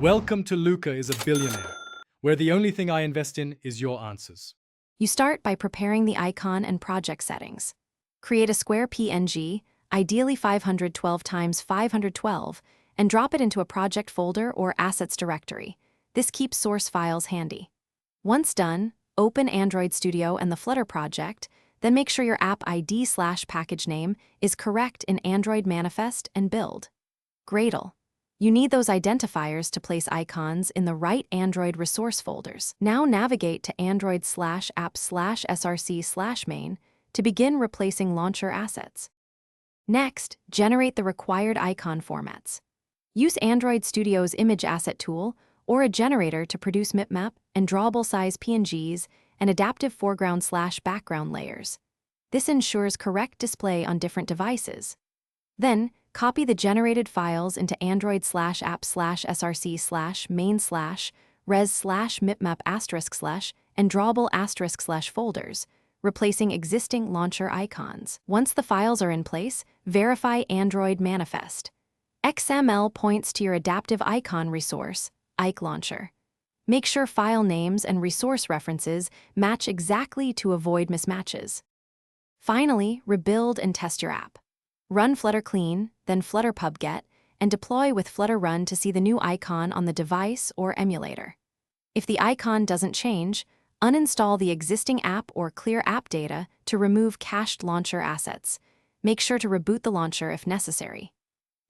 Welcome to Luca is a Billionaire, where the only thing I invest in is your answers. You start by preparing the icon and project settings. Create a square PNG, ideally 512 times 512, and drop it into a project folder or assets directory. This keeps source files handy. Once done, open Android Studio and the Flutter project, then make sure your app ID/package name is correct in Android Manifest and Build. Gradle. You need those identifiers to place icons in the right Android resource folders. Now navigate to Android/app/src/main to begin replacing launcher assets. Next, generate the required icon formats. Use Android Studio's image asset tool or a generator to produce bitmap and drawable size PNGs and adaptive foreground/background layers. This ensures correct display on different devices. Then, copy the generated files into Android/app/src/main/res/mipmap*/ and drawable*/ folders, replacing existing launcher icons. Once the files are in place, verify Android Manifest. XML points to your adaptive icon resource, Ike Launcher. Make sure file names and resource references match exactly to avoid mismatches. Finally, rebuild and test your app. Run Flutter clean, then Flutter pub-get, and deploy with Flutter run to see the new icon on the device or emulator. If the icon doesn't change, uninstall the existing app or clear app data to remove cached launcher assets. Make sure to reboot the launcher if necessary.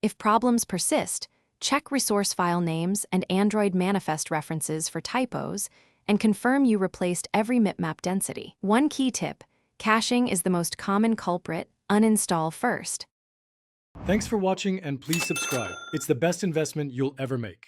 If problems persist, check resource file names and Android Manifest references for typos and confirm you replaced every bitmap density. One key tip: caching is the most common culprit. Uninstall first. Thanks for watching and please subscribe. It's the best investment you'll ever make.